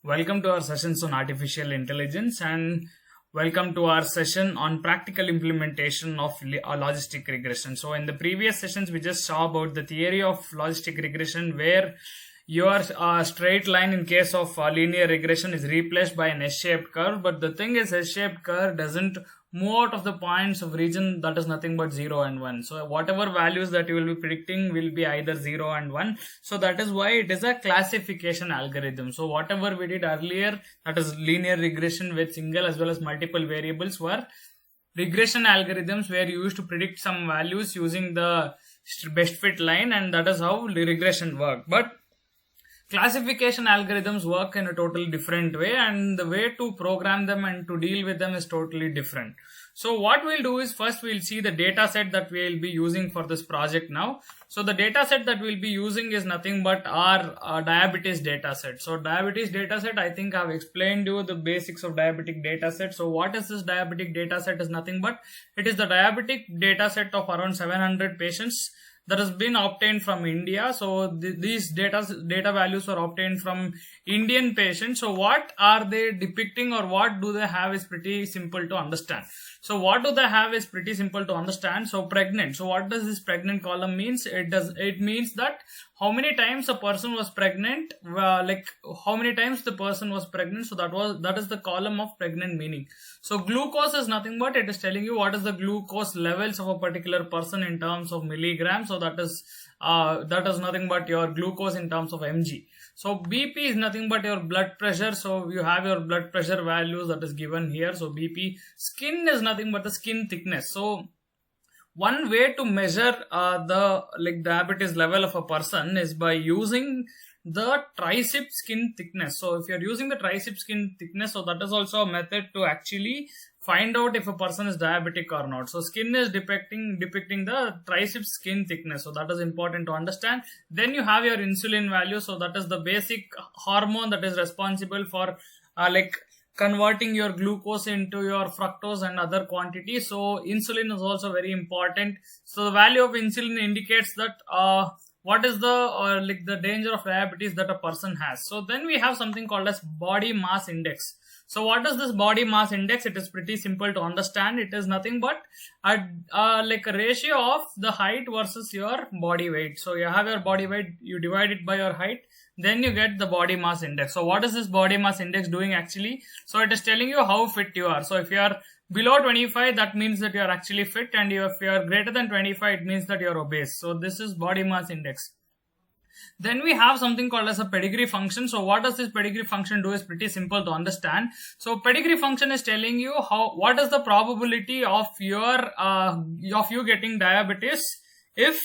Welcome to our sessions on artificial intelligence and welcome to our session on practical implementation of logistic regression. So in the previous sessions, we just saw about the theory of logistic regression where your straight line in case of linear regression is replaced by an S-shaped curve. But the thing is, S-shaped curve doesn't move out of the points of region that is nothing but 0 and 1. So whatever values that you will be predicting will be either 0 and 1. So that is why it is a classification algorithm. So whatever we did earlier, that is linear regression with single as well as multiple variables, were regression algorithms where you used to predict some values using the best fit line, and that is how the regression worked. But classification algorithms work in a totally different way, and the way to program them and to deal with them is totally different. So what we'll do is first we'll see the data set that we'll be using for this project now. So the data set that we'll be using is nothing but our diabetes data set. So diabetes data set, I think I've explained you the basics of diabetic data set. So what is this diabetic data set is nothing but it is the diabetic data set of around 700 patients that has been obtained from India. So these data values were obtained from Indian patients. So what are they depicting or what do they have is pretty simple to understand. So what do they have is pretty simple to understand. So pregnant. So what does this pregnant column means? It means that how many times a person was pregnant, like how many times the person was pregnant. So that is the column of pregnant meaning. So glucose is nothing but it is telling you what is the glucose levels of a particular person in terms of milligrams. So that is nothing but your glucose in terms of mg. So BP is nothing but your blood pressure. So you have your blood pressure values that is given here. So BP. Skin is nothing but the skin thickness. So one way to measure the diabetes level of a person is by using the tricep skin thickness. So if you are using the tricep skin thickness, so that is also a method to actually find out if a person is diabetic or not. So skin is depicting the tricep skin thickness. So that is important to understand. Then you have your insulin value. So that is the basic hormone that is responsible for converting your glucose into your fructose and other quantities. So insulin is also very important. So the value of insulin indicates that what is the danger of diabetes that a person has. So then we have something called as body mass index. So what is this body mass index? It is pretty simple to understand. It is nothing but a ratio of the height versus your body weight. So you have your body weight, you divide it by your height, then you get the body mass index. So what is this body mass index doing actually? So it is telling you how fit you are. So if you are below 25, that means that you are actually fit, and if you are greater than 25, it means that you are obese. So this is body mass index. Then we have something called as a pedigree function. So what does this pedigree function do is pretty simple to understand. So pedigree function is telling you what is the probability of you getting diabetes if.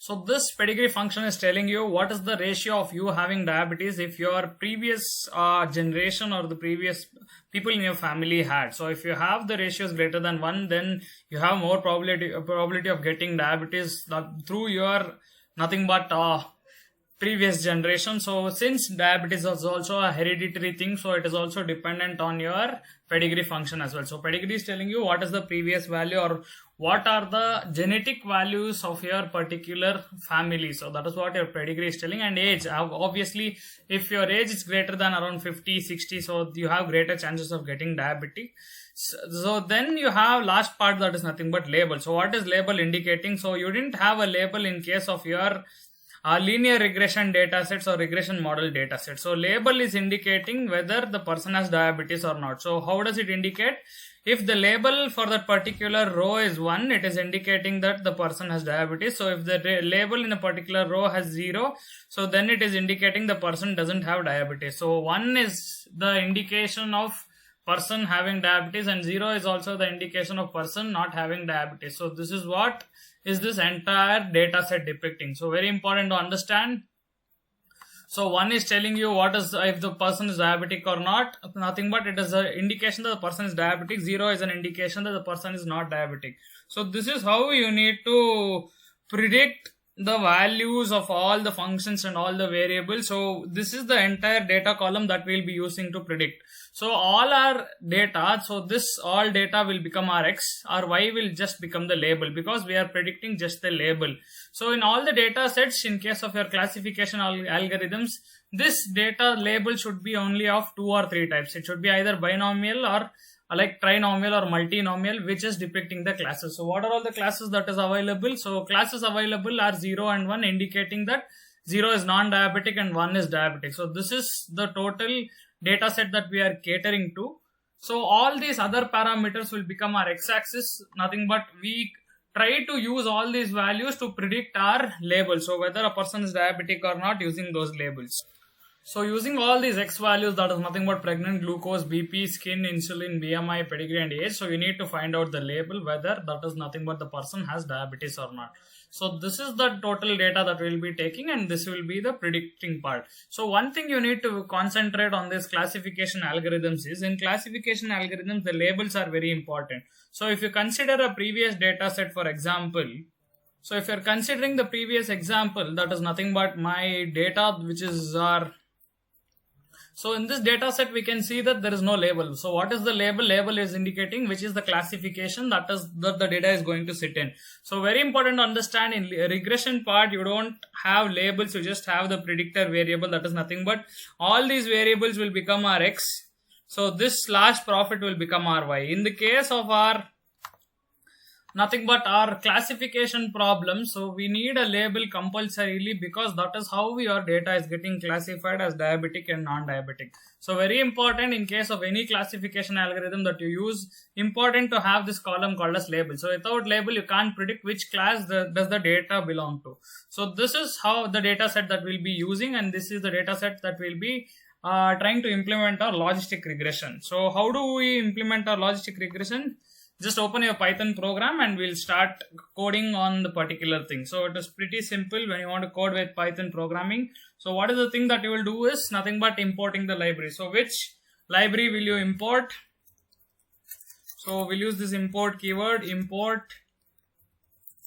So this pedigree function is telling you what is the ratio of you having diabetes if your previous generation or the previous people in your family had. So if you have the ratios greater than 1, then you have more probability of getting diabetes through your nothing but previous generation. So since diabetes is also a hereditary thing, so it is also dependent on your pedigree function as well. So pedigree is telling you what is the previous value or what are the genetic values of your particular family. So that is what your pedigree is telling. And age, obviously if your age is greater than around 50, 60, so you have greater chances of getting diabetic. So then you have last part, that is nothing but label. So what is label indicating? So you didn't have a label in case of your linear regression data sets or regression model data sets. So label is indicating whether the person has diabetes or not. So how does it indicate? If the label for that particular row is 1, it is indicating that the person has diabetes. So if the label in a particular row has 0, so then it is indicating the person doesn't have diabetes. So 1 is the indication of person having diabetes and 0 is also the indication of person not having diabetes. So this is what is this entire data set depicting. So very important to understand. So 1 is telling you what is if the person is diabetic or not, nothing but it is an indication that the person is diabetic. 0 is an indication that the person is not diabetic. So this is how you need to predict the values of all the functions and all the variables. So this is the entire data column that we'll be using to predict. So all our data, so this all data will become our X, our Y will just become the label because we are predicting just the label. So in all the data sets, in case of your classification algorithms, this data label should be only of 2 or 3 types. It should be either binomial or like trinomial or multinomial, which is depicting the classes. So what are all the classes that is available? So classes available are 0 and 1, indicating that 0 is non-diabetic and 1 is diabetic. So this is the total data set that we are catering to. So all these other parameters will become our x-axis, nothing but we try to use all these values to predict our label. So whether a person is diabetic or not using those labels. So using all these X values, that is nothing but pregnant, glucose, BP, skin, insulin, BMI, pedigree and age. So you need to find out the label whether that is nothing but the person has diabetes or not. So this is the total data that we'll be taking, and this will be the predicting part. So one thing you need to concentrate on this classification algorithms is, in classification algorithms, the labels are very important. So if you consider a previous data set, for example, so if you're considering the previous example, that is nothing but my data, which is our. So in this data set, we can see that there is no label. So what is the label? Label is indicating which is the classification that the data is going to sit in. So very important to understand, in regression part, you don't have labels. You just have the predictor variable. That is nothing but all these variables will become our X. So this slash profit will become our Y. In the case of our nothing but our classification problem, so we need a label compulsorily, because that is how your data is getting classified as diabetic and non-diabetic. So very important, in case of any classification algorithm that you use, important to have this column called as label. So without label, you can't predict which class does the data belong to. So this is how the data set that we'll be using, and this is the data set that we'll be trying to implement our logistic regression. So how do we implement our logistic regression? Just open your Python program and we'll start coding on the particular thing. So it is pretty simple when you want to code with Python programming. So what is the thing that you will do is nothing but importing the library. So which library will you import? So we'll use this import keyword, import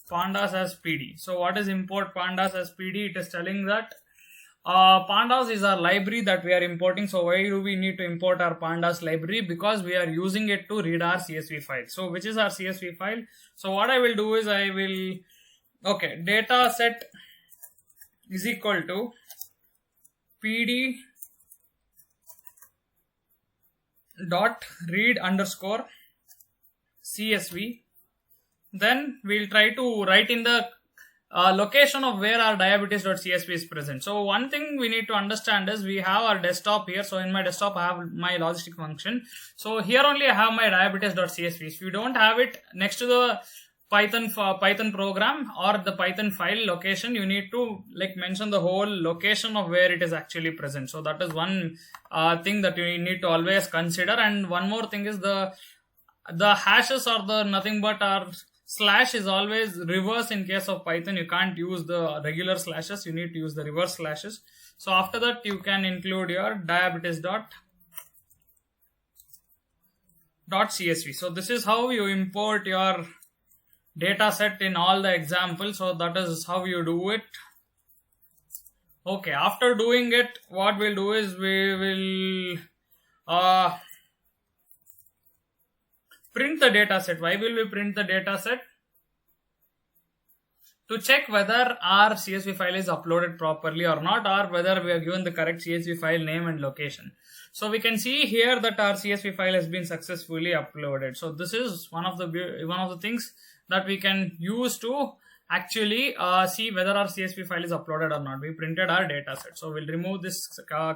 pandas as PD. So what is import pandas as PD? It is telling that pandas is our library that we are importing. So why do we need to import our pandas library? Because we are using it to read our CSV file. So which is our CSV file? So what I will do is data set is equal to PD dot read underscore CSV. Then we'll try to write in the location of where our diabetes.csv is present. So one thing we need to understand is we have our desktop here. So in my desktop, I have my logistic function. So here only I have my diabetes.csv. If you don't have it next to the Python program or the Python file location, you need to mention the whole location of where it is actually present. So that is one thing that you need to always consider. And one more thing is the hashes or the nothing but our slash is always reverse. In case of Python, you can't use the regular slashes, you need to use the reverse slashes. So after that, you can include your diabetes.csv. So this is how you import your data set in all the examples. So that is how you do it. Okay, after doing it, what we'll do is we will print the data set. Why will we print the data set? To check whether our CSV file is uploaded properly or not, or whether we are given the correct CSV file name and location. So we can see here that our CSV file has been successfully uploaded. So this is one of the things that we can use to actually see whether our CSV file is uploaded or not. We printed our data set. So we'll remove this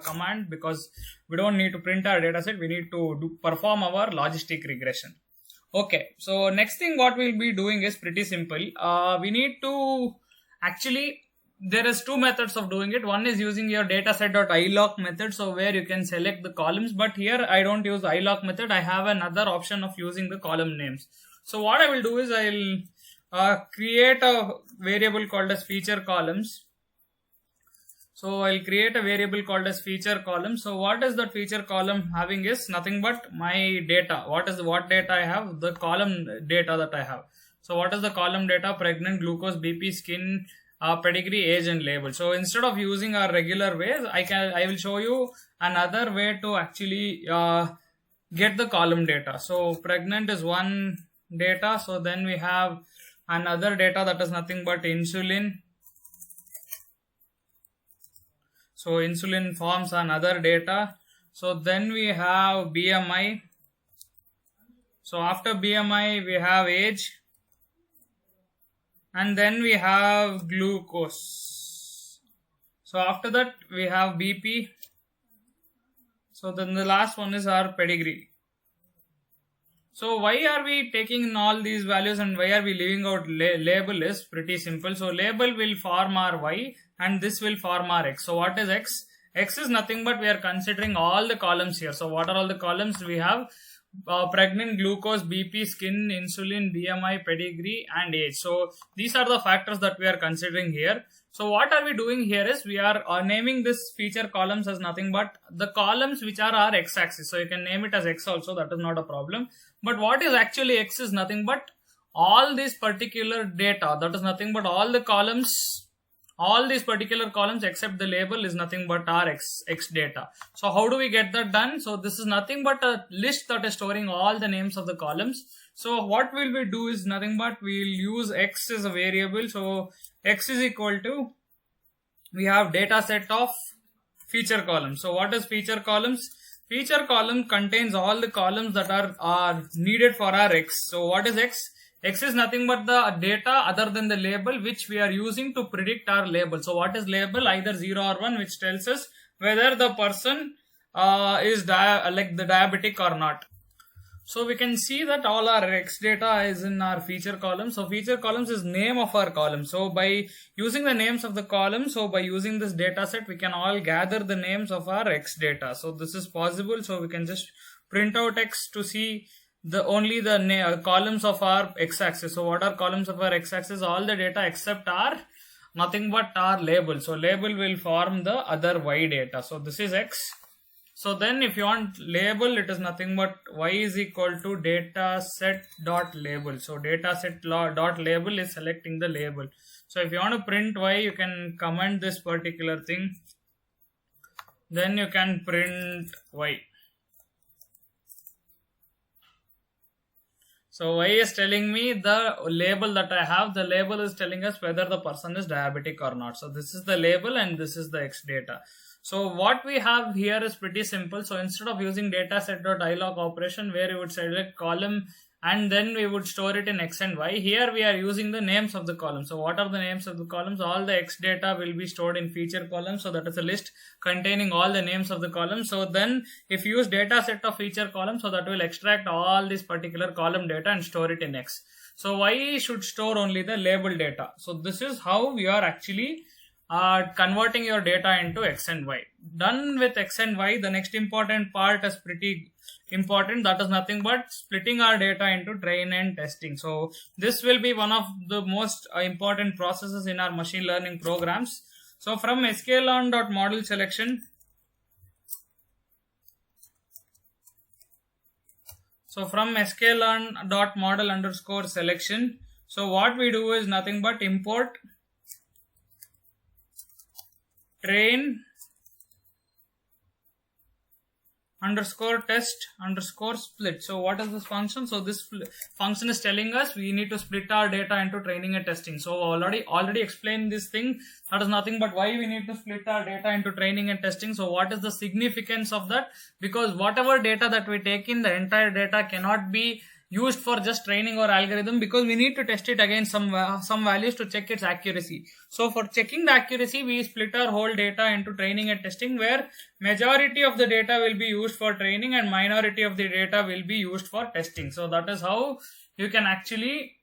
command because we don't need to print our data set. We need to perform our logistic regression. Okay, so next thing what we'll be doing is pretty simple. We need to actually, there is two methods of doing it. One is using your dataset.iloc method, so where you can select the columns, but here I don't use the iloc method. I have another option of using the column names. So what I will do is I'll create a variable called as feature columns. So I'll create a variable called as feature column. So what is that feature column having is nothing but my data. What data I have? The column data that I have. So what is the column data? Pregnant, glucose, BP, skin, pedigree, age and label. So instead of using our regular ways, I will show you another way to actually get the column data. So pregnant is one data. So then we have another data that is nothing but insulin. So insulin forms another data. So then we have BMI. So after BMI we have age, and then we have glucose. So after that we have BP. So then the last one is our pedigree. So why are we taking in all these values and why are we leaving out label is pretty simple. So label will form our Y and this will form our X. So what is X? X is nothing but we are considering all the columns here. So what are all the columns? We have pregnant, glucose, BP, skin, insulin, BMI, pedigree and age. So these are the factors that we are considering here. So what are we doing here is we are naming this feature columns as nothing but the columns which are our x-axis. So you can name it as X also, that is not a problem. But what is actually X is nothing but all these particular data, that is nothing but all the columns, all these particular columns except the label is nothing but our X data. So how do we get that done? So this is nothing but a list that is storing all the names of the columns. So what will we do is nothing but we will use X as a variable. So X is equal to, we have data set of feature columns. So what is feature columns? Feature column contains all the columns that are needed for our X. So what is X? X is nothing but the data other than the label which we are using to predict our label. So what is label? Either 0 or 1, which tells us whether the person is diabetic or not. So we can see that all our X data is in our feature column. So feature columns is name of our column. So by using the names of the column, so by using this data set, we can all gather the names of our X data. So this is possible. So we can just print out X to see only the columns of our x-axis. So what are columns of our x-axis? All the data except our nothing but our label. So label will form the other Y data. So this is X. So then if you want label, it is nothing but Y is equal to data set dot label. So data set dot label is selecting the label. So if you want to print Y, you can comment this particular thing. Then you can print Y. So Y is telling me the label that I have. The label is telling us whether the person is diabetic or not. So this is the label and this is the X data. So what we have here is pretty simple. So instead of using dataset.ilog operation where you would select column and then we would store it in X and Y, here we are using the names of the column. So what are the names of the columns? All the X data will be stored in feature column. So that is a list containing all the names of the column. So then if you use dataset of feature column, so that will extract all this particular column data and store it in X. So Y should store only the label data. So this is how we are actually converting your data into X and Y. Done with X and Y, the next important part is pretty important. That is nothing but splitting our data into train and testing. So this will be one of the most important processes in our machine learning programs. So from sklearn.model selection, so from sklearn.model underscore selection, so what we do is nothing but import train underscore test underscore split. So what is this function? So this function is telling us we need to split our data into training and testing. So already explained this thing. That is nothing but why we need to split our data into training and testing. So what is the significance of that? Because whatever data that we take in, the entire data cannot be used for just training or algorithm, because we need to test it against some values to check its accuracy. So for checking the accuracy, we split our whole data into training and testing, where majority of the data will be used for training and minority of the data will be used for testing. So that is how you can actually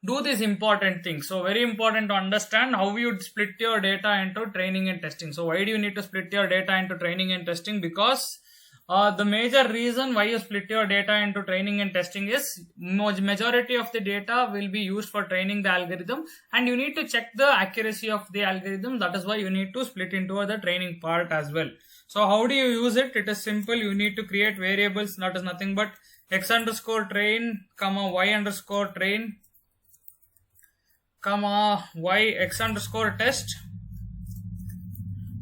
do this important thing. So very important to understand how you would split your data into training and testing. So why do you need to split your data into training and testing? Because the major reason why you split your data into training and testing is majority of the data will be used for training the algorithm and you need to check the accuracy of the algorithm. That is why you need to split into the training part as well. So how do you use it? It is simple. You need to create variables. That is nothing but x underscore train, comma y underscore train, comma y x underscore test.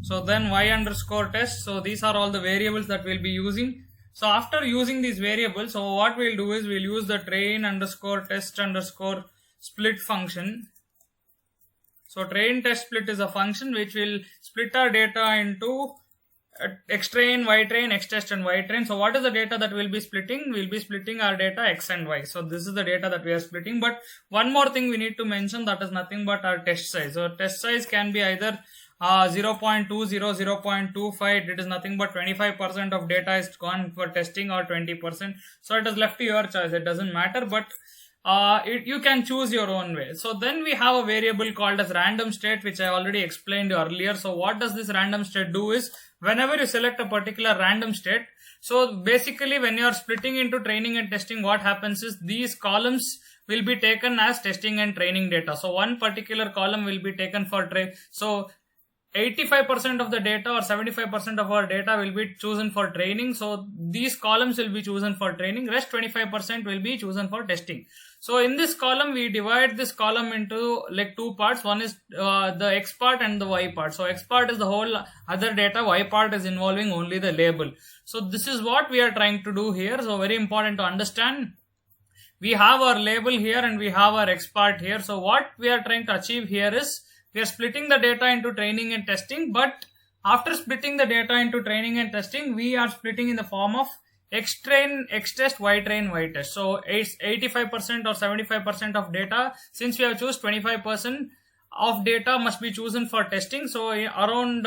So then y underscore test. So these are all the variables that we'll be using. So after using these variables, so what we'll do is we'll use the train underscore test underscore split function. So train test split is a function which will split our data into X train, Y train, X test and Y train. So what is the data that we'll be splitting? We'll be splitting our data X and Y. So this is the data that we are splitting. But one more thing we need to mention, that is nothing but our test size. So test size can be either 0.20, 0.25. It is nothing but 25% of data is gone for testing or 20%. So it is left to your choice. It doesn't matter, but you can choose your own way. So then we have a variable called as random state, which I already explained earlier. So what does this random state do is, whenever you select a particular random state, so basically when you are splitting into training and testing, what happens is these columns will be taken as testing and training data. So one particular column will be taken for so 85% of the data or 75% of our data will be chosen for training. So these columns will be chosen for training. Rest 25% will be chosen for testing. So in this column, we divide this column into like two parts. One is the X part and the Y part. So X part is the whole other data. Y part is involving only the label. So this is what we are trying to do here. So very important to understand. We have our label here and we have our X part here. So what we are trying to achieve here is, we are splitting the data into training and testing, but after splitting the data into training and testing, we are splitting in the form of X train, X test, Y train, Y test. So it's 85% or 75% of data. Since we have chosen 25% of data must be chosen for testing. So around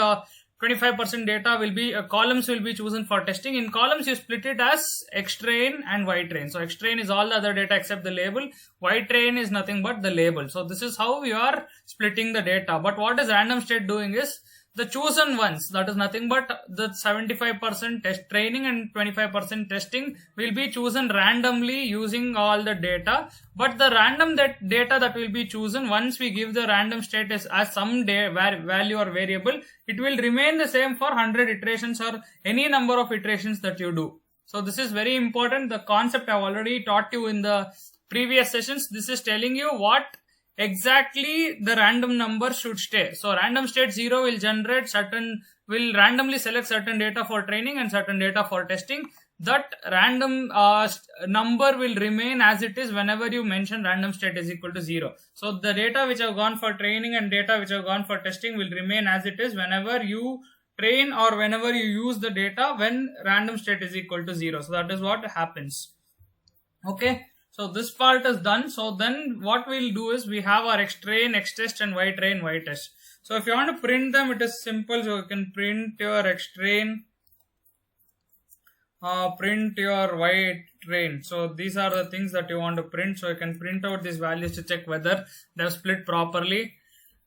25% data will be, columns will be chosen for testing. In columns, you split it as X train and Y train. So X train is all the other data except the label. Y train is nothing but the label. So this is how we are splitting the data. But what is random state doing is, the chosen ones, that is nothing but the 75% test training and 25% testing will be chosen randomly using all the data. But the random data that will be chosen, once we give the random state as some value or variable, it will remain the same for 100 iterations or any number of iterations that you do. So this is very important. The concept I have already taught you in the previous sessions. This is telling you what exactly the random number should stay. So random state 0 will randomly select certain data for training and certain data for testing. That random number will remain as it is whenever you mention random state is equal to 0. So the data which have gone for training and data which have gone for testing will remain as it is whenever you train or whenever you use the data when random state is equal to 0. So that is what happens. Okay. So this part is done. So then what we'll do is, we have our X train, X test and Y train, Y test. So if you want to print them, it is simple. So you can print your X train, print your Y train. So these are the things that you want to print. So you can print out these values to check whether they have split properly.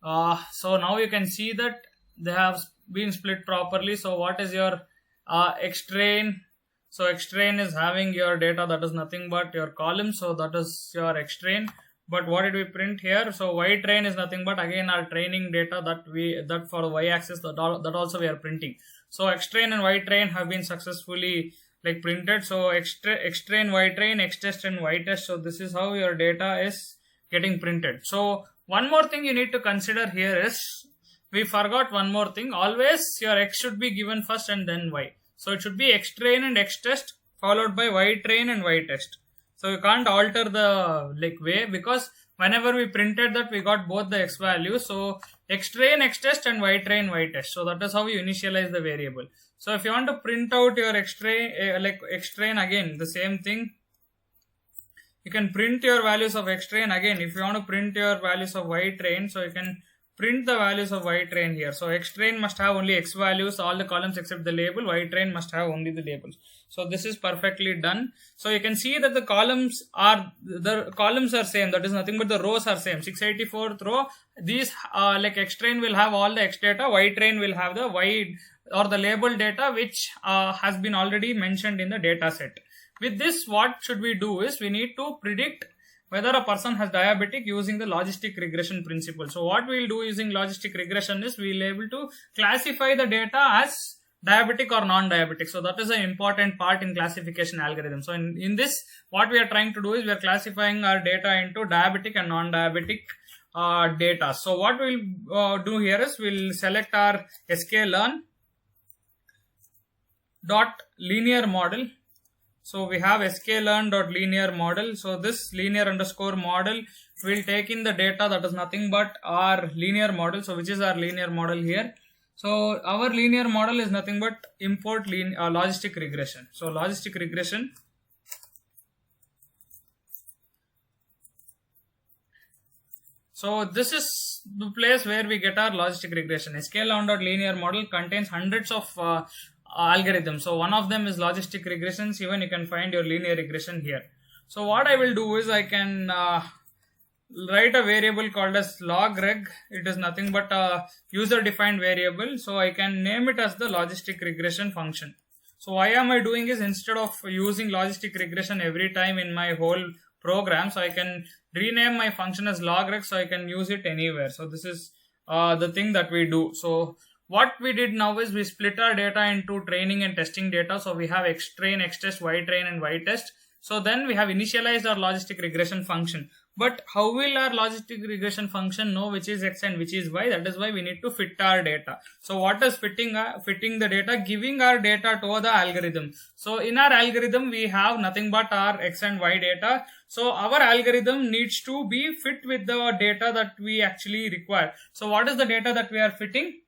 So now you can see that they have been split properly. So what is your X train? So X train is having your data, that is nothing but your column. So that is your X train. But what did we print here? So Y train is nothing but again our training data that for the Y axis that also we are printing. So X train and Y train have been successfully like printed. So X train, Y train, X test and Y test. So this is how your data is getting printed. So one more thing you need to consider here is, we forgot one more thing. Always your X should be given first and then Y. So it should be X train and X test followed by Y train and Y test. So you can't alter the way, because whenever we printed that, we got both the X values. So X train, X test and Y train, Y test. So that is how you initialize the variable. So if you want to print out your X train, X train, again the same thing. You can print your values of X train. Again, if you want to print your values of Y train, so you can print the values of Y train here. So X train must have only X values, all the columns except the label. Y train must have only the labels. So this is perfectly done. So you can see that the columns are same. That is nothing but the rows are same. 684th row. These X train will have all the X data. Y train will have the Y or the label data which has been already mentioned in the data set. With this, what should we do is, we need to predict whether a person has diabetic using the logistic regression principle. So what we will do using logistic regression is, we will able to classify the data as diabetic or non-diabetic. So that is an important part in classification algorithm. So in this, what we are trying to do is, we are classifying our data into diabetic and non-diabetic data. So what we will do here is, we will select our sklearn dot linear model. So we have sklearn.linear model. So this linear underscore model will take in the data that is nothing but our linear model. So which is our linear model here? So our linear model is nothing but import logistic regression. So logistic regression. So this is the place where we get our logistic regression. sklearn.linear model contains hundreds of algorithms. So one of them is logistic regressions. Even you can find your linear regression here. So what I will do is I can write a variable called as logreg. It is nothing but a user defined variable. So I can name it as the logistic regression function. So why am I doing is, instead of using logistic regression every time in my whole program, so I can rename my function as logreg, so I can use it anywhere. So this is the thing that we do. So what we did now is we split our data into training and testing data. So we have xtrain, xtest, ytrain and ytest. So then we have initialized our logistic regression function. But how will our logistic regression function know which is x and which is y? That is why we need to fit our data. So what is fitting the data? Giving our data to the algorithm. So in our algorithm we have nothing but our x and y data. So our algorithm needs to be fit with the data that we actually require. So what is the data that we are fitting?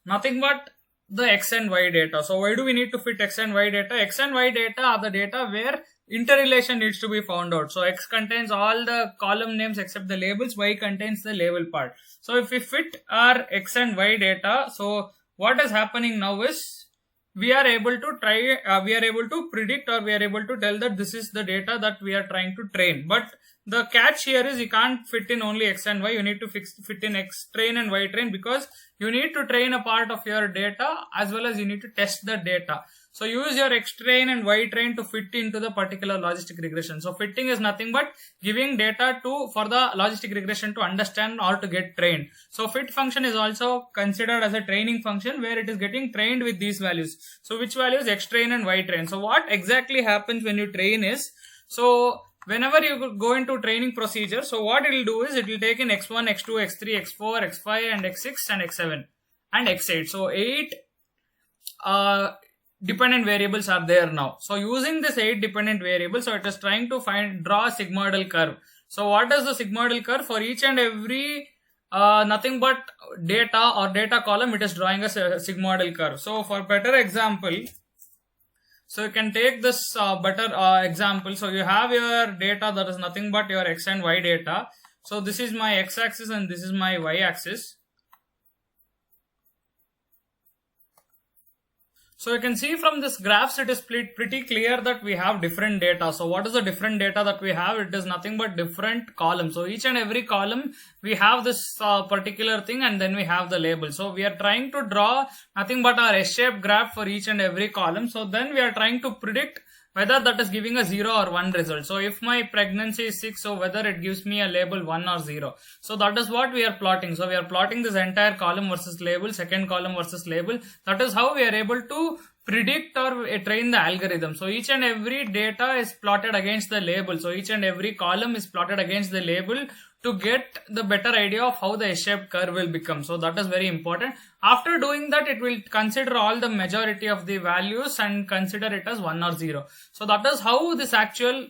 Nothing but the x and y data. So why do we need to fit x and y data? X and y data are the data where interrelation needs to be found out. So x contains all the column names except the labels, y contains the label part. So if we fit our x and y data, so what is happening now is we are able to predict, or we are able to tell that this is the data that we are trying to train. But the catch here is you can't fit in only x and y, you need to fit in x train and y train, because you need to train a part of your data as well as you need to test the data. So use your x train and y train to fit into the particular logistic regression. So fitting is nothing but giving data for the logistic regression to understand or to get trained. So fit function is also considered as a training function where it is getting trained with these values. So which values? X train and y train. So what exactly happens when you train is, so whenever you go into training procedure, so what it will do is it will take in x1, x2, x3, x4, x5 and x6 and x7 and x8. So 8 dependent variables are there now. So using this 8 dependent variables, so it is trying to draw a sigmoidal curve. So what is the sigmoidal curve? For each and every nothing but data or data column, it is drawing a sigmoidal curve. So for better example, so you can take this better example. So you have your data that is nothing but your x and y data. So this is my x-axis and this is my y-axis. So you can see from this graphs, it is pretty clear that we have different data. So what is the different data that we have? It is nothing but different columns. So each and every column, we have this particular thing and then we have the label. So we are trying to draw nothing but our S-shaped graph for each and every column. So then we are trying to predict whether that is giving a 0 or 1 result. So if my pregnancy is 6, so whether it gives me a label 1 or 0. So that is what we are plotting. So we are plotting this entire column versus label, second column versus label. That is how we are able to predict or train the algorithm. So each and every data is plotted against the label. So each and every column is plotted against the label to get the better idea of how the S-shaped curve will become. So that is very important. After doing that, it will consider all the majority of the values and consider it as 1 or 0. So that is how this actual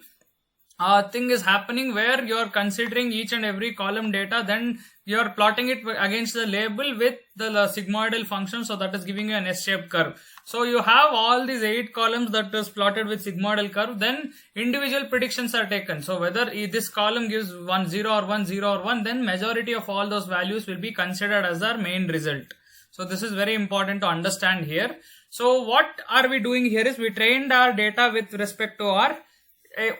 thing is happening, where you are considering each and every column data, then you are plotting it against the label with the sigmoidal function. So that is giving you an S-shaped curve. So you have all these 8 columns that is plotted with sigmoidal curve, then individual predictions are taken. So whether this column gives 1 0 or 1 0 or 1, then majority of all those values will be considered as our main result. So this is very important to understand here. So what are we doing here is we trained our data with respect to our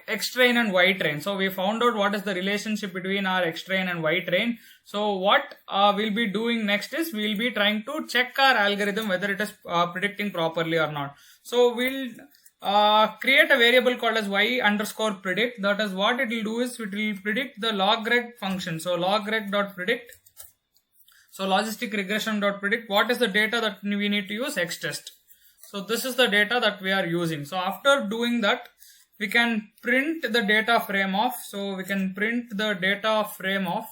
x train and y train. So we found out what is the relationship between our x train and y train. So what we'll be doing next is we'll be trying to check our algorithm whether it is predicting properly or not. So we'll create a variable called as y underscore predict. That is what it will do is it will predict the logreg function. So logreg.predict. So logistic regression.predict. What is the data that we need to use? Xtest. So this is the data that we are using. So after doing that, we can print the data frame of. So we can print the data frame of.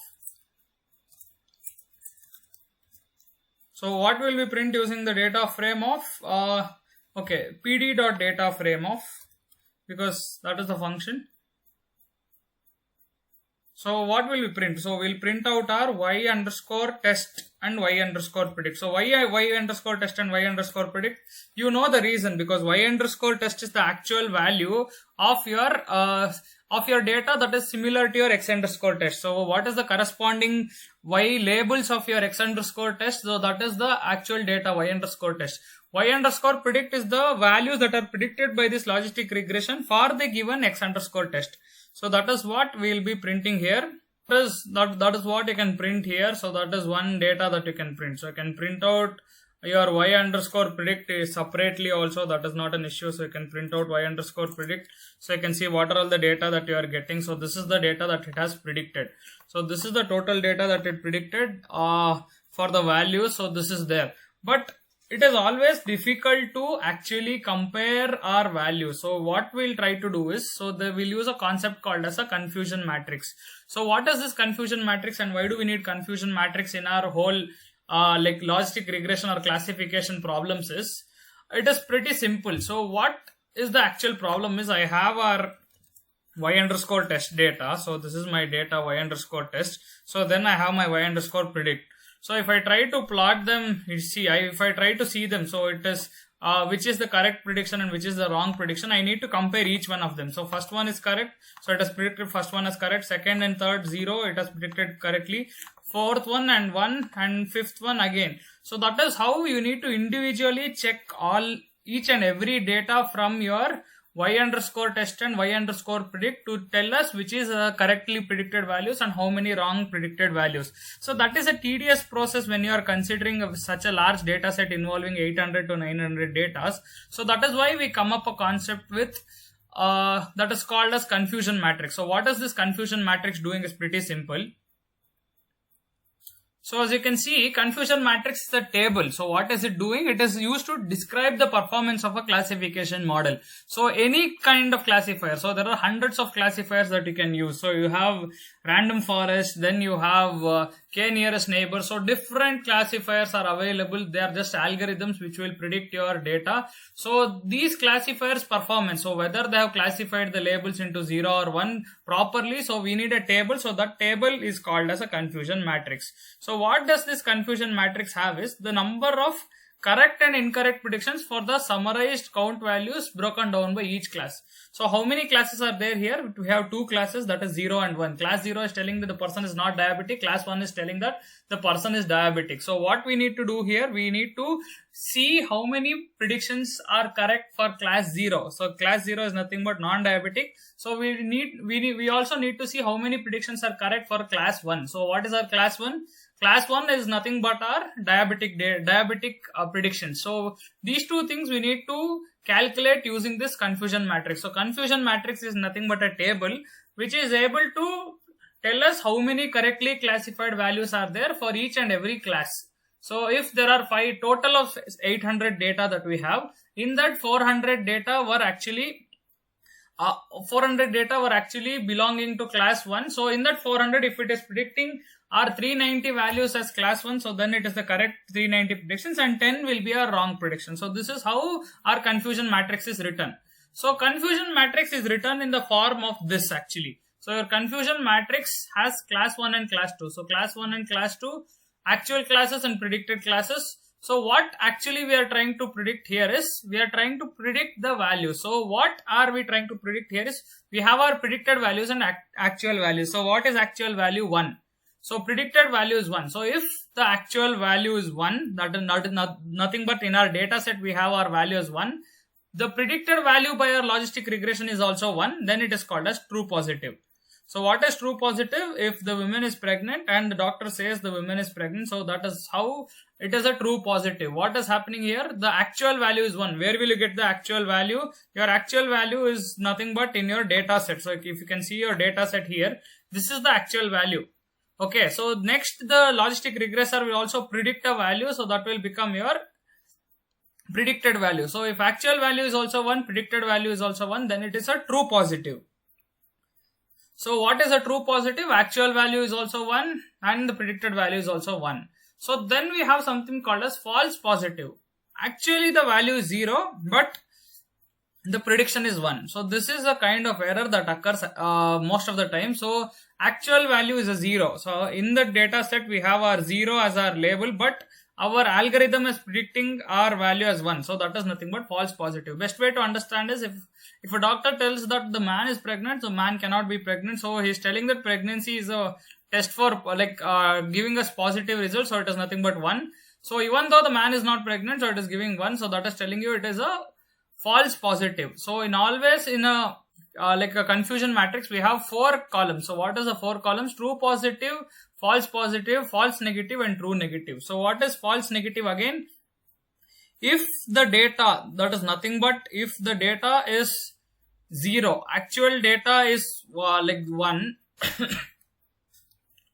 So what will we print using the data frame of? Okay, pd.data frame of. because that is the function. So what will we print? So we'll print out our y underscore test and y underscore predict. So y underscore test and y underscore predict, you know the reason, because y underscore test is the actual value of your data that is similar to your x underscore test. So what is the corresponding y labels of your x underscore test? So that is the actual data y underscore test. Y underscore predict is the values that are predicted by this logistic regression for the given x underscore test. So that is what we will be printing here. That is what you can print here. So that is one data that you can print. So you can print out your y underscore predict is separately also. That is not an issue. So you can print out y underscore predict. So you can see what are all the data that you are getting. So this is the data that it has predicted. So this is the total data that it predicted for the values. So this is there. But it is always difficult to actually compare our values. So what we'll try to do is, we'll use a concept called as a confusion matrix. So what is this confusion matrix and why do we need confusion matrix in our whole like logistic regression or classification problems is, it is pretty simple. So what is the actual problem is, I have our y underscore test data. So this is my data y underscore test. So then I have my y underscore predict. So if I try to plot them, if I try to see them, so it is which is the correct prediction and which is the wrong prediction, I need to compare each one of them. So first one is correct, so it has predicted first one is correct, second and third 0, it has predicted correctly, fourth one and 1, and fifth one again. So that is how you need to individually check each and every data from your y underscore test and y underscore predict to tell us which is correctly predicted values and how many wrong predicted values. So that is a tedious process when you are considering such a large data set involving 800 to 900 data. So that is why we come up a concept with that is called as confusion matrix. So what is this confusion matrix doing is pretty simple. So as you can see, confusion matrix is a table. So what is it doing? It is used to describe the performance of a classification model. So any kind of classifier. So there are hundreds of classifiers that you can use. So you have random forest, then you have k nearest neighbor. So different classifiers are available. They are just algorithms which will predict your data. So these classifiers performance. So whether they have classified the labels into 0 or 1 properly. So we need a table. So that table is called as a confusion matrix. So what does this confusion matrix have is the number of correct and incorrect predictions for the summarized count values broken down by each class. So how many classes are there here? We have two classes, that is 0 and 1. Class 0 is telling that the person is not diabetic. Class 1 is telling that the person is diabetic. So what we need to do here, we need to see how many predictions are correct for class 0. So class 0 is nothing but non-diabetic. So we also need to see how many predictions are correct for class 1. So what is our class 1? Class 1 is nothing but our diabetic prediction. So these two things we need to calculate using this confusion matrix. So confusion matrix is nothing but a table which is able to tell us how many correctly classified values are there for each and every class. So if there are total of 800 data that we have, in that 400 data were actually belonging to class 1. So in that 400, if it is predicting our 390 values as class 1, so then it is the correct 390 predictions and 10 will be our wrong prediction. So this is how our confusion matrix is written. So confusion matrix is written in the form of this actually. So your confusion matrix has class 1 and class 2. So class 1 and class 2, actual classes and predicted classes. So what actually we are trying to predict here is, we are trying to predict the value. So what are we trying to predict here is, we have our predicted values and actual values. So what is actual value? 1. So predicted value is 1. So if the actual value is 1, that is nothing but in our data set we have our value as 1. The predicted value by our logistic regression is also 1. Then it is called as true positive. So what is true positive? If the woman is pregnant and the doctor says the woman is pregnant, so that is how it is a true positive. What is happening here? The actual value is 1. Where will you get the actual value? Your actual value is nothing but in your data set. So if you can see your data set here, this is the actual value. Okay, so next the logistic regressor will also predict a value. So that will become your predicted value. So if actual value is also 1, predicted value is also 1, then it is a true positive. So what is a true positive? Actual value is also 1 and the predicted value is also 1. So then we have something called as false positive. Actually the value is 0, but the prediction is 1. So this is a kind of error that occurs most of the time. So actual value is a 0. So in the data set we have our 0 as our label, but our algorithm is predicting our value as 1. So that is nothing but false positive. Best way to understand is if a doctor tells that the man is pregnant, the man cannot be pregnant. So he's telling that pregnancy is a test for giving us positive results. So it is nothing but 1. So even though the man is not pregnant, so it is giving 1. So that is telling you it is a false positive. So in always in a like a confusion matrix, we have 4 columns. So what is the 4 columns? True positive, false positive, false negative, and true negative. So what is false negative again? If the data, that is nothing but if the data is 0, actual data is 1.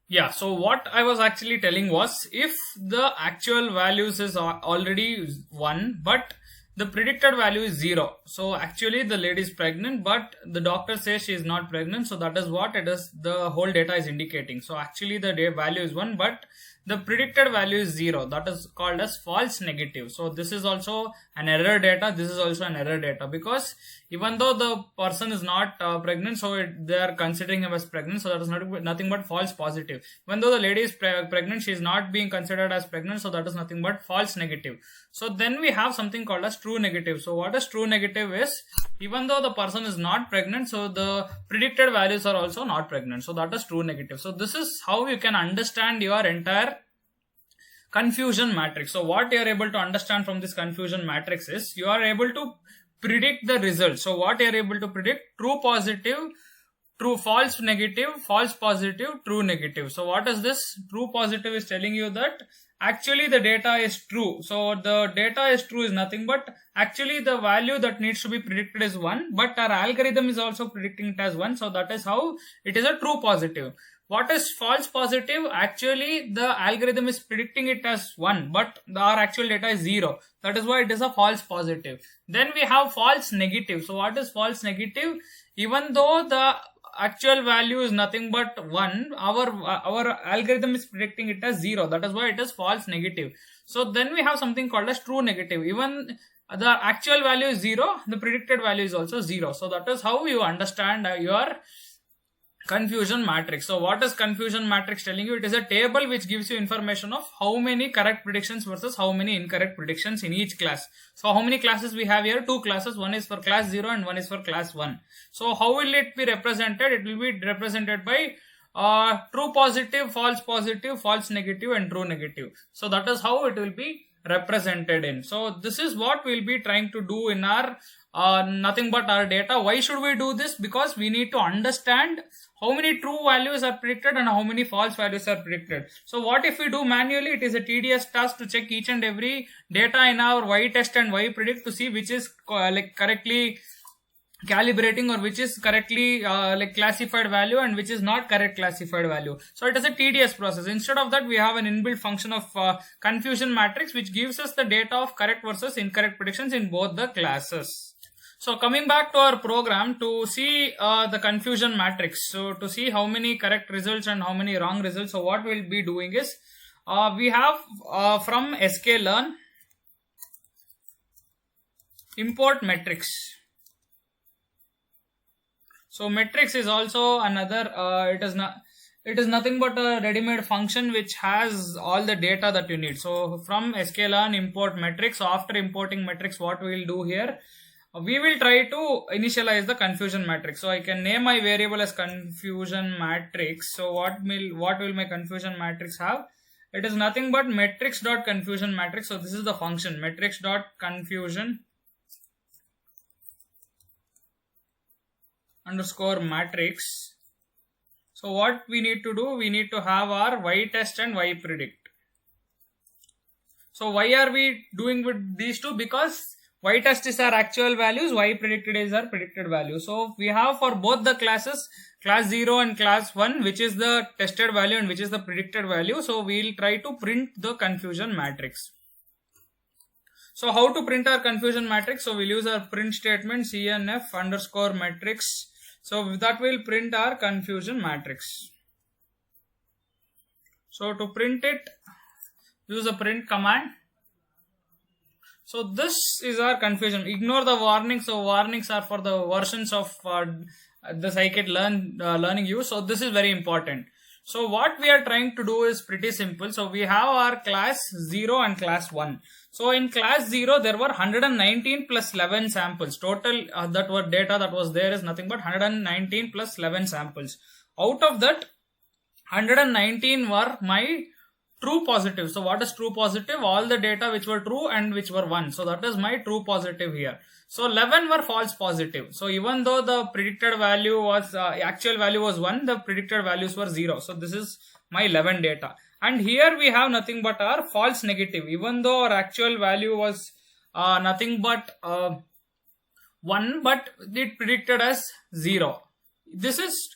Yeah, so what I was actually telling was, if the actual values is already 1, but the predicted value is 0. So actually the lady is pregnant, but the doctor says she is not pregnant. So that is what it is, the whole data is indicating. So actually the value is 1, but the predicted value is 0. That is called as false negative. So this is also an error data. This is also an error data, because even though the person is not pregnant, so they are considering him as pregnant. So that is nothing but false positive. Even though the lady is pregnant, she is not being considered as pregnant. So that is nothing but false negative. So then we have something called as true negative. So what is true negative is, even though the person is not pregnant, so the predicted values are also not pregnant. So that is true negative. So this is how you can understand your entire confusion matrix. So what you are able to understand from this confusion matrix is, you are able to predict the result. So what you are able to predict: true positive, true false negative, false positive, true negative. So what is this? True positive is telling you that actually the data is true. So the data is true is nothing but actually the value that needs to be predicted is 1, but our algorithm is also predicting it as 1. So that is how it is a true positive. What is false positive? Actually the algorithm is predicting it as 1, but our actual data is 0. That is why it is a false positive. Then we have false negative. So what is false negative? Even though the actual value is nothing but 1, our algorithm is predicting it as 0. That is why it is false negative. So then we have something called as true negative. Even the actual value is 0, the predicted value is also 0. So that is how you understand your confusion matrix. So what is confusion matrix telling you? It is a table which gives you information of how many correct predictions versus how many incorrect predictions in each class. So how many classes we have here? 2 classes. One is for class 0 and one is for class 1. So how will it be represented? It will be represented by true positive, false negative, and true negative. So that is how it will be represented in. So this is what we'll be trying to do in our nothing but our data. Why should we do this? Because we need to understand how many true values are predicted and how many false values are predicted. So what if we do manually? It is a tedious task to check each and every data in our Y test and Y predict to see which is correctly calibrating or which is correctly classified value and which is not correct classified value. So it is a tedious process. Instead of that, we have an inbuilt function of confusion matrix which gives us the data of correct versus incorrect predictions in both the classes. So coming back to our program to see the confusion matrix. So to see how many correct results and how many wrong results. So what we'll be doing is we have from sklearn import metrics. So metrics is also another it is nothing but a ready-made function which has all the data that you need. So from sklearn import metrics. So after importing metrics, what we will do here, we will try to initialize the confusion matrix. So I can name my variable as confusion matrix. So what will my confusion matrix have? It is nothing but metrics.confusion matrix. So this is the function metrics.confusion underscore matrix. So what we need to do, we need to have our Y test and Y predict. So why are we doing with these two? Because Y test is our actual values, Y predicted is our predicted value. So we have for both the classes, class 0 and class 1, which is the tested value and which is the predicted value. So we will try to print the confusion matrix. So how to print our confusion matrix? So we'll use our print statement cnf underscore matrix. So that will print our confusion matrix. So to print it, use a print command. So this is our confusion. Ignore the warnings. So warnings are for the versions of the scikit-learn learning use. So this is very important. So what we are trying to do is pretty simple. So we have our class 0 and class 1. So in class 0 there were 119 plus 11 samples. Total that were data that was there is nothing but 119 plus 11 samples. Out of that 119 were my true positive. So what is true positive? All the data which were true and which were 1. So that is my true positive here. So 11 were false positive. So even though the predicted value was, actual value was 1, the predicted values were 0. So this is my 11 data. And here we have nothing but our false negative. Even though our actual value was nothing but 1, but it predicted as 0. This is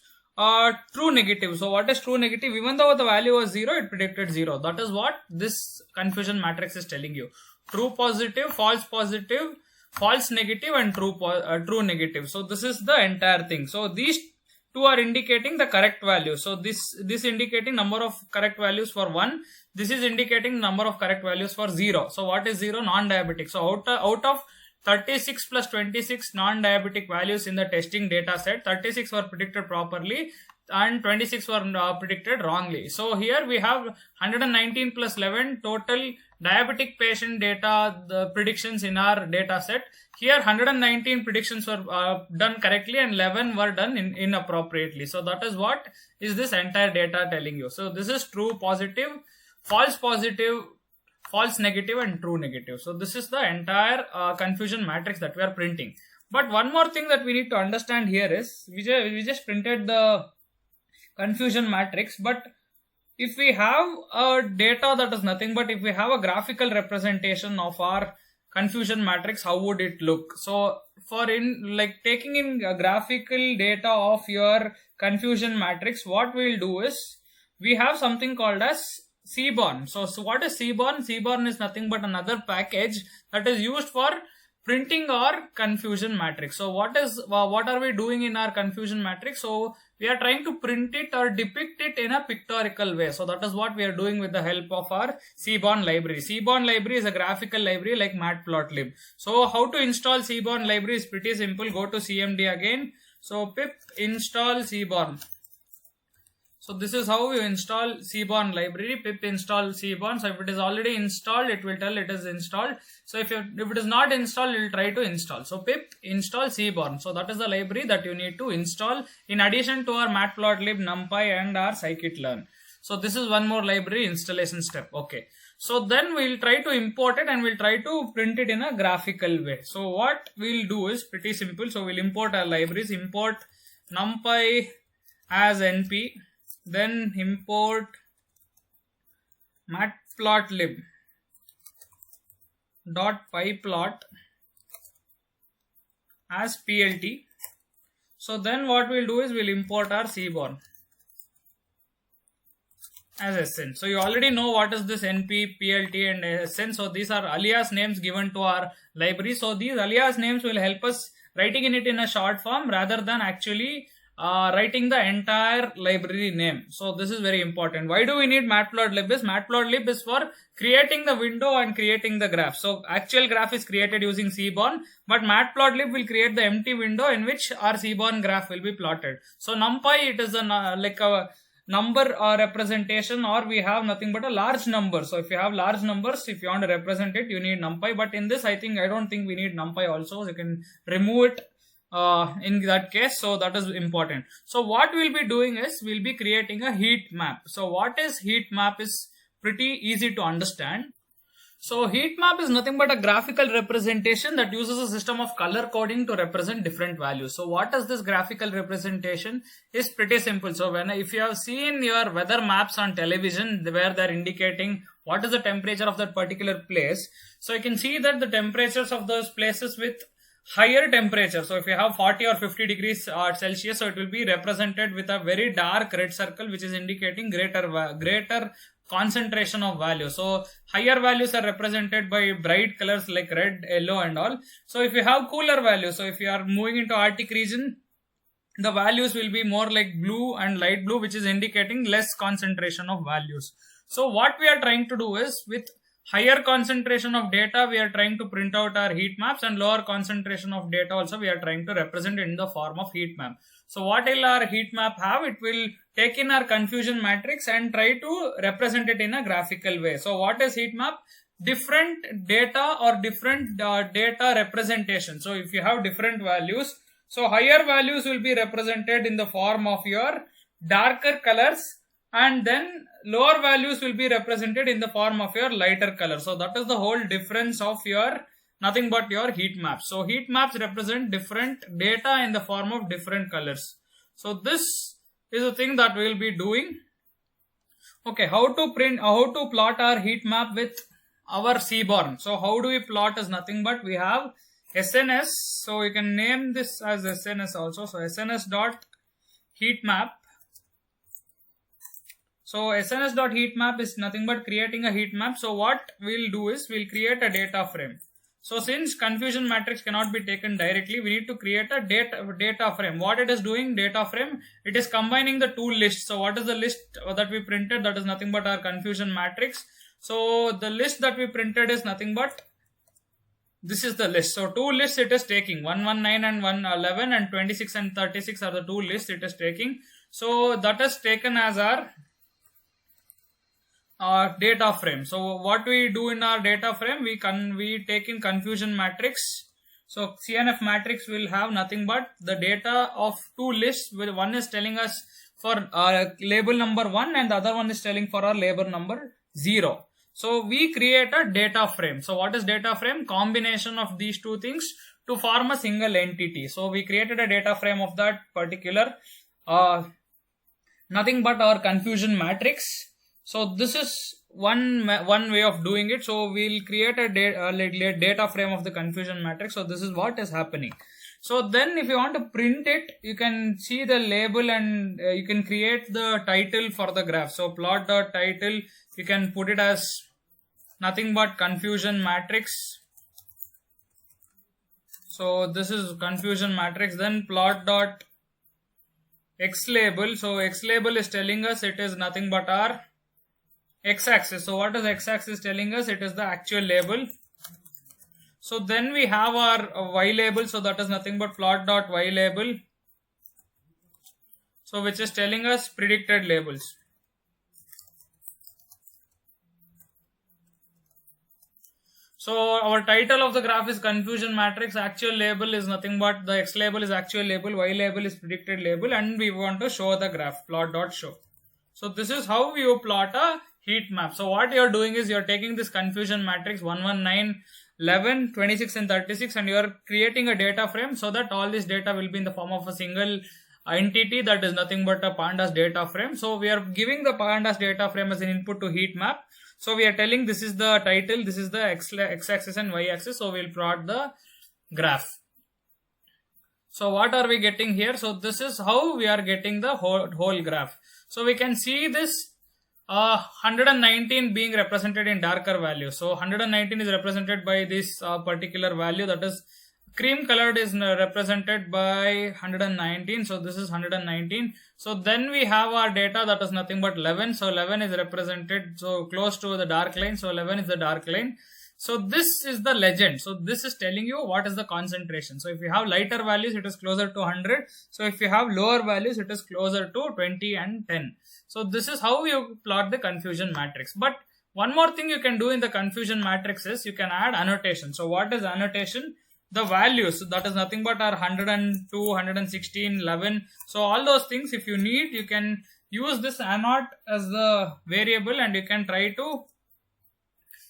true negative. So what is true negative? Even though the value was 0, it predicted 0. That is what this confusion matrix is telling you. True positive, false negative, and true negative. So this is the entire thing. So these two are indicating the correct value. So this indicating number of correct values for 1. This is indicating number of correct values for 0. So what is 0? Non-diabetic. So out of 36 plus 26 non-diabetic values in the testing data set, 36 were predicted properly and 26 were predicted wrongly. So here we have 119 plus 11 total diabetic patient data, the predictions in our data set. Here 119 predictions were done correctly and 11 were done inappropriately. So that is what is this entire data telling you. So this is true positive, false negative, and true negative. So this is the entire confusion matrix that we are printing. But one more thing that we need to understand here is we just printed the confusion matrix, but if we have a data that is nothing but if we have a graphical representation of our confusion matrix, how would it look? So for taking in a graphical data of your confusion matrix, what we'll do is we have something called as Seaborn. So what is Seaborn? Seaborn is nothing but another package that is used for printing our confusion matrix. So what are we doing in our confusion matrix? So we are trying to print it or depict it in a pictorial way. So that is what we are doing with the help of our Seaborn library. Seaborn library is a graphical library like matplotlib. So how to install Seaborn library is pretty simple. Go to CMD again. So pip install Seaborn. So this is how you install Seaborn library. Pip install Seaborn. So if it is already installed, it will tell it is installed. So if it is not installed, it will try to install. So pip install Seaborn. So that is the library that you need to install in addition to our matplotlib, numpy, and our scikit-learn. So this is one more library installation step. Okay. So then we'll try to import it and we'll try to print it in a graphical way. So what we'll do is pretty simple. So we'll import our libraries. Import numpy as np. Then import matplotlib .pyplot as plt. So then what we'll do is we'll import our Seaborn as sn. So you already know what is this np, plt, and sn. So these are alias names given to our library. So these alias names will help us writing in it in a short form rather than actually writing the entire library name. So this is very important. Why do we need matplotlib? Matplotlib is for creating the window and creating the graph. So actual graph is created using Seaborn, but matplotlib will create the empty window in which our Seaborn graph will be plotted. So numpy, it is like a number representation, or we have nothing but a large number. So if you have large numbers, if you want to represent it, you need numpy. But in this, I don't think we need numpy also. So you can remove it in that case. So that is important. So what we'll be doing is we'll be creating a heat map. So what is heat map is pretty easy to understand. So heat map is nothing but a graphical representation that uses a system of color coding to represent different values. So what is this graphical representation is pretty simple. So if you have seen your weather maps on television where they're indicating what is the temperature of that particular place, so you can see that the temperatures of those places with higher temperature. So if you have 40 or 50 degrees Celsius, so it will be represented with a very dark red circle, which is indicating greater concentration of value. So higher values are represented by bright colors like red, yellow, and all. So if you have cooler values, so if you are moving into Arctic region, the values will be more like blue and light blue, which is indicating less concentration of values. So what we are trying to do is with higher concentration of data we are trying to print out our heat maps, and lower concentration of data also we are trying to represent in the form of heat map. So what will our heat map have? It will take in our confusion matrix and try to represent it in a graphical way. So what is heat map? Different data or different data representation. So if you have different values, so higher values will be represented in the form of your darker colors, and then lower values will be represented in the form of your lighter color. So that is the whole difference of your nothing but your heat maps. So heat maps represent different data in the form of different colors. So this is the thing that we will be doing. Okay, how to plot our heat map with our seaborn. So how do we plot is nothing but we have SNS. So we can name this as SNS also. So SNS dot heat map. So SNS dot heat map is nothing but creating a heat map. So what we'll do is we'll create a data frame. So since confusion matrix cannot be taken directly, we need to create a data frame. What it is doing, data frame, it is combining the two lists. So what is the list that we printed? That is nothing but our confusion matrix. So the list that we printed is nothing but this is the list. So two lists it is taking, 119 and 111, and 26 and 36 are the two lists it is taking. So that is taken as our data frame. So what we do in our data frame, we take in confusion matrix. So CNF matrix will have nothing but the data of two lists, where one is telling us for label number 1 and the other one is telling for our label number 0. So we create a data frame. So what is data frame? Combination of these two things to form a single entity. So we created a data frame of that particular nothing but our confusion matrix. So this is one way of doing it. So we'll create a data frame of the confusion matrix. So this is what is happening. So then if you want to print it, you can see the label and you can create the title for the graph. So plot the title, you can put it as nothing but confusion matrix. So this is confusion matrix. Then plot dot x label. So x label is telling us it is nothing but our x-axis. So what is x-axis telling us? It is the actual label. So then we have our y label. So that is nothing but plot dot y label. So which is telling us predicted labels. So our title of the graph is confusion matrix. Actual label is nothing but the x label is actual label, y label is predicted label, and we want to show the graph, plot dot show. So this is how you plot a heat map. So what you are doing is you are taking this confusion matrix 119, 11, 26 and 36, and you are creating a data frame so that all this data will be in the form of a single entity, that is nothing but a pandas data frame. So we are giving the pandas data frame as an input to heat map. So we are telling this is the title, this is the x-axis and y-axis. So we'll plot the graph. So what are we getting here? So this is how we are getting the whole graph. So we can see this 119 being represented in darker value. So 119 is represented by this particular value, that is cream colored is represented by 119. So this is 119. So then we have our data, that is nothing but 11. So 11 is represented so close to the dark line. So 11 is the dark line. So this is the legend. So this is telling you what is the concentration. So if you have lighter values, it is closer to 100. So if you have lower values, it is closer to 20 and 10. So this is how you plot the confusion matrix. But one more thing you can do in the confusion matrix is you can add annotation. So what is annotation? The values, that is nothing but our 102, 116, 11. So all those things, if you need, you can use this annotate as the variable and you can try to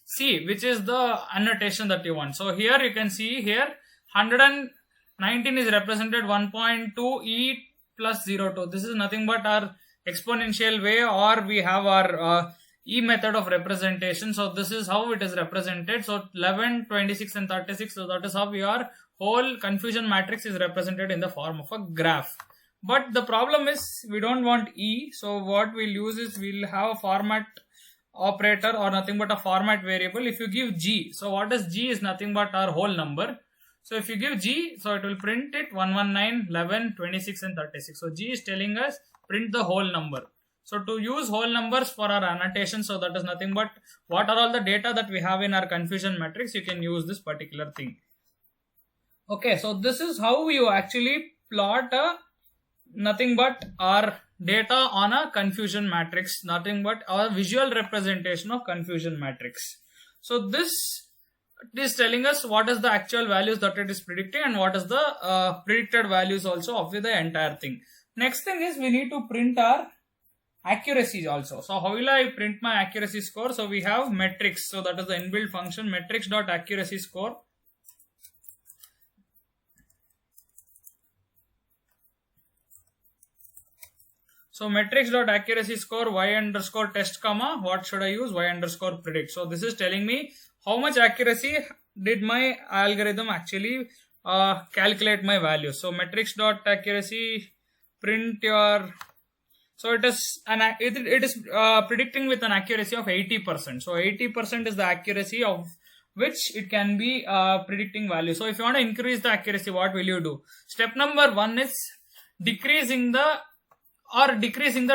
see which is the annotation that you want. So here you can see here 119 is represented 1.2 e plus 02. This is nothing but our exponential way, or we have our E method of representation. So this is how it is represented. So 11, 26 and 36. So that is how your whole confusion matrix is represented in the form of a graph. But the problem is we don't want E. So what we'll use is we'll have a format operator or nothing but a format variable. If you give G, so what is G is nothing but our whole number. So if you give G, so it will print it 119, 11, 26 and 36. So G is telling us print the whole number. So to use whole numbers for our annotation, so that is nothing but what are all the data that we have in our confusion matrix, you can use this particular thing. Okay, so this is how you actually plot a nothing but our data on a confusion matrix, nothing but our visual representation of confusion matrix. So this is telling us what is the actual values that it is predicting and what is the predicted values also of the entire thing. Next thing is we need to print our accuracy also. So how will I print my accuracy score? So we have metrics. So that is the inbuilt function metrics.accuracy score. So metrics.accuracy score y underscore test comma what should I use? Y underscore predict. So this is telling me how much accuracy did my algorithm actually calculate my value. So metrics.accuracy print your, so it is predicting with an accuracy of 80%. So 80% is the accuracy of which it can be predicting value. So if you want to increase the accuracy, what will you do? Step number 1 is decreasing the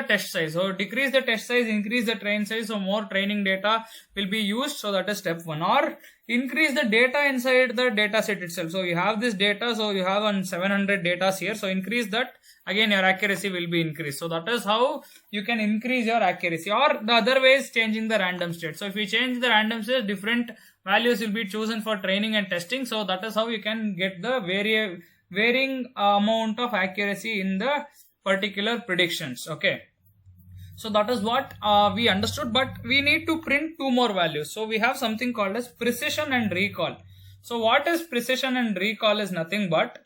test size. So decrease the test size, increase the train size, so more training data will be used. So that is step 1. Or increase the data inside the data set itself. So you have this data, so you have on 700 data here, so increase that, again your accuracy will be increased. So that is how you can increase your accuracy. Or the other way is changing the random state. So if you change the random state, different values will be chosen for training and testing. So that is how you can get the varying amount of accuracy in the particular predictions. Okay, so that is what we understood, but we need to print two more values. So we have something called as precision and recall. So what is precision and recall is nothing but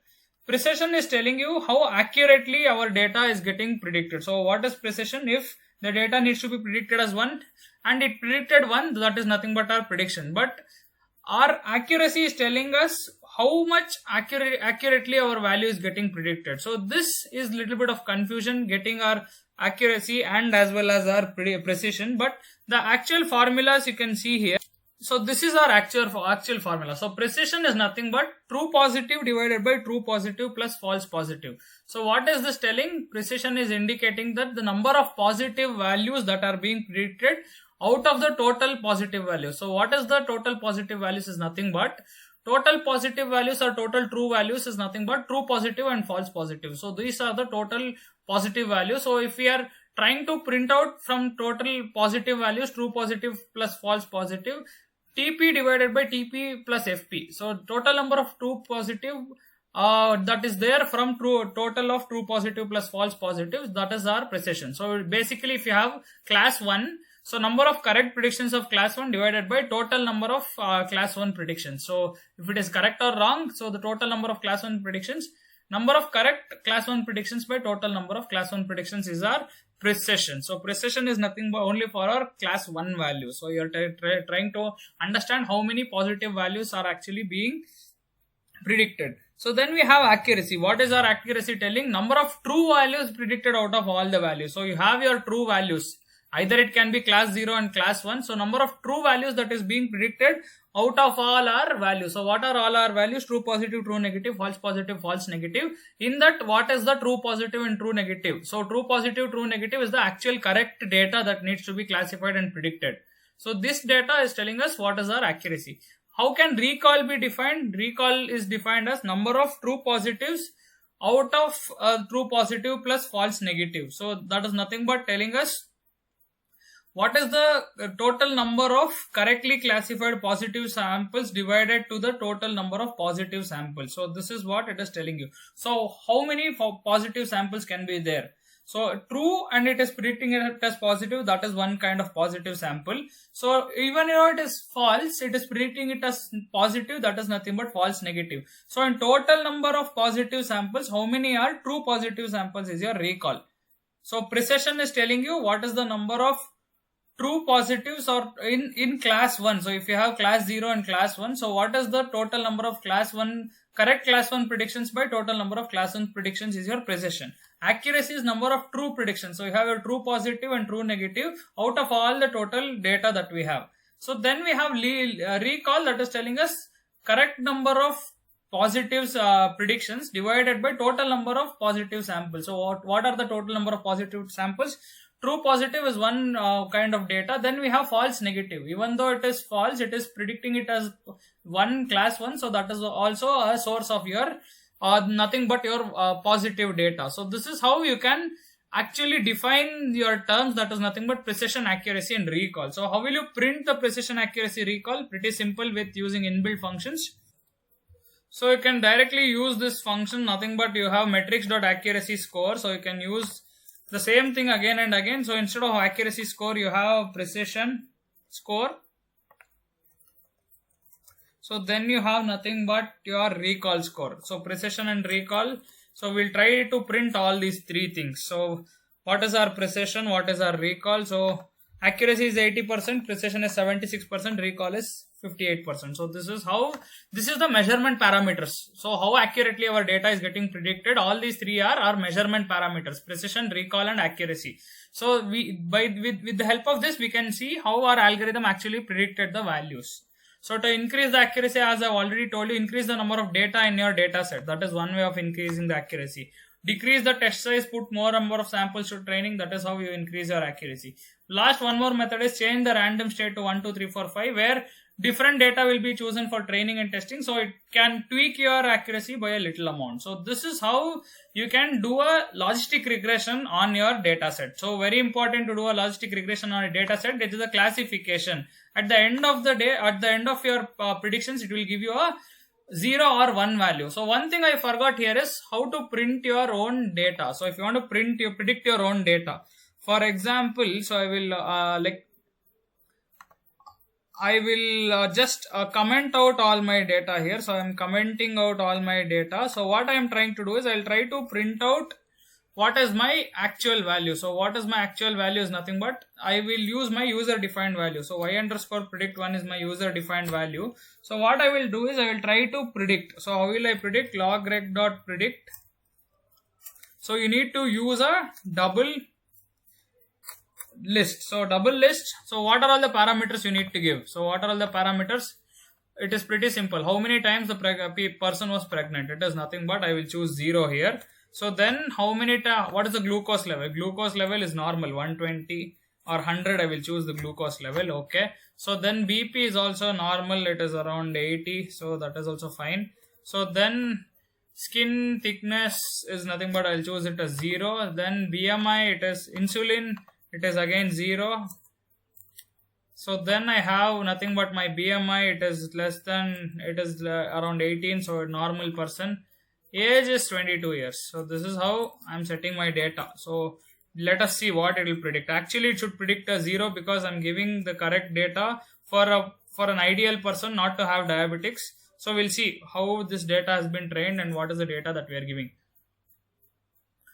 precision is telling you how accurately our data is getting predicted. So what is precision? If the data needs to be predicted as 1 and it predicted 1, that is nothing but our prediction. But our accuracy is telling us how much accurately our value is getting predicted. So this is little bit of confusion getting our accuracy and as well as our precision. But the actual formulas you can see here. So this is our actual formula. So precision is nothing but true positive divided by true positive plus false positive. So what is this telling? Precision is indicating that the number of positive values that are being predicted out of the total positive values. So what is the total positive values is nothing but total positive values or total true values is nothing but true positive and false positive. So these are the total positive values. So if we are trying to print out from total positive values true positive plus false positive, TP divided by TP plus FP. So total number of true positive that is there from total of true positive plus false positives, that is our precision. So basically if you have class 1, so number of correct predictions of class 1 divided by total number of class 1 predictions. So if it is correct or wrong, so the total number of class 1 predictions, number of correct class 1 predictions by total number of class 1 predictions is our precision. So precision is nothing but only for our class 1 value. So you are trying to understand how many positive values are actually being predicted. So then we have accuracy. What is our accuracy telling? Number of true values predicted out of all the values. So you have your true values. Either it can be class 0 and class 1. So number of true values that is being predicted out of all our values. So what are all our values? True positive, true negative, false positive, false negative. In that, what is the true positive and true negative? So true positive, true negative is the actual correct data that needs to be classified and predicted. So this data is telling us what is our accuracy. How can recall be defined? Recall is defined as number of true positives out of true positive plus false negative. So that is nothing but telling us what is the total number of correctly classified positive samples divided to the total number of positive samples. So this is what it is telling you. So how many positive samples can be there? So true and it is predicting it as positive, that is one kind of positive sample. So even if it is false, it is predicting it as positive, that is nothing but false negative. So in total number of positive samples, how many are true positive samples is your recall. So precision is telling you what is the number of true positives or in class 1. So if you have class 0 and class 1, so what is the total number of class 1 correct class 1 predictions by total number of class 1 predictions is your precision. Accuracy is number of true predictions. So you have a true positive and true negative out of all the total data that we have. So then we have recall, that is telling us correct number of positives predictions divided by total number of positive samples. So what are the total number of positive samples? true positive is one kind of data. Then we have false negative. Even though it is false, it is predicting it as one class 1. So that is also a source of your nothing but your positive data. So this is how you can actually define your terms, that is nothing but precision, accuracy and recall. So how will you print the precision, accuracy, recall? Pretty simple, with using inbuilt functions. So you can directly use this function, nothing but you have metrics.accuracy score. So you can use the same thing again and again. So instead of accuracy score, you have precision score. So then you have nothing but your recall score. So precision and recall. So we'll try to print all these three things. So what is our precision? What is our recall? So accuracy is 80%, precision is 76%, recall is 58%. So this is the measurement parameters. So how accurately our data is getting predicted. All these three are our measurement parameters: precision, recall and accuracy. So with the help of this, we can see how our algorithm actually predicted the values. So to increase the accuracy, as I've already told you, increase the number of data in your data set. That is one way of increasing the accuracy. Decrease the test size, put more number of samples to training. That is how you increase your accuracy. Last one more method is change the random state to 1, 2, 3, 4, 5, where different data will be chosen for training and testing. So it can tweak your accuracy by a little amount. So this is how you can do a logistic regression on your data set. So very important to do a logistic regression on a data set. It is a classification. At the end of the day, at the end of your predictions, it will give you a 0 or 1 value. So one thing I forgot here is how to print your own data. So if you want to predict your own data. For example, so I will just comment out all my data here. So I am commenting out all my data. So what I am trying to do is I will try to print out what is my actual value. So what is my actual value is nothing but I will use my user defined value. So y underscore predict 1 is my user defined value. So what I will do is I will try to predict. So how will I predict? Log reg dot predict. So you need to use a double list. So double list. So what are all the parameters you need to give? So what are all the parameters? It is pretty simple. How many times the person was pregnant? It is nothing but I will choose 0 here. So then how many what is the glucose level? Glucose level is normal, 120 or 100. I will choose the glucose level. Okay. So then BP is also normal. It is around 80. So that is also fine. So then skin thickness is nothing but I'll choose it as 0. Then BMI, it is insulin. It is again 0. So then I have nothing but my BMI. It is around 18. So a normal person. Age is 22 years. So this is how I'm setting my data. So let us see what it will predict. Actually, it should predict a 0 because I'm giving the correct data for an ideal person not to have diabetics. So we'll see how this data has been trained and what is the data that we are giving.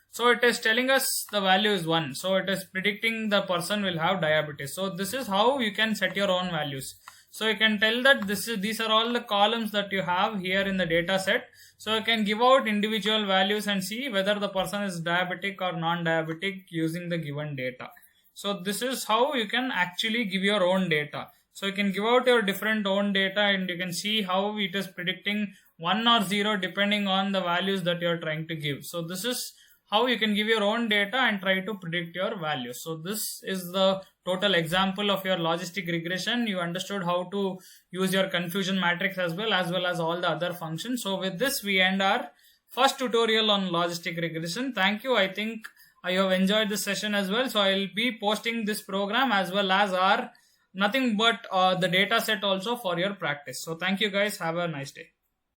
So it is telling us the value is 1. So it is predicting the person will have diabetes. So this is how you can set your own values. So you can tell that these are all the columns that you have here in the data set. So you can give out individual values and see whether the person is diabetic or non-diabetic using the given data. So this is how you can actually give your own data. So you can give out your different own data and you can see how it is predicting 1 or 0 depending on the values that you are trying to give. So this is how you can give your own data and try to predict your values. So this is the total example of your logistic regression. You understood how to use your confusion matrix as well as all the other functions. So with this, we end our first tutorial on logistic regression. Thank you. I think you have enjoyed this session as well. So I'll be posting this program as well as our nothing but the data set also for your practice. So thank you guys. Have a nice day.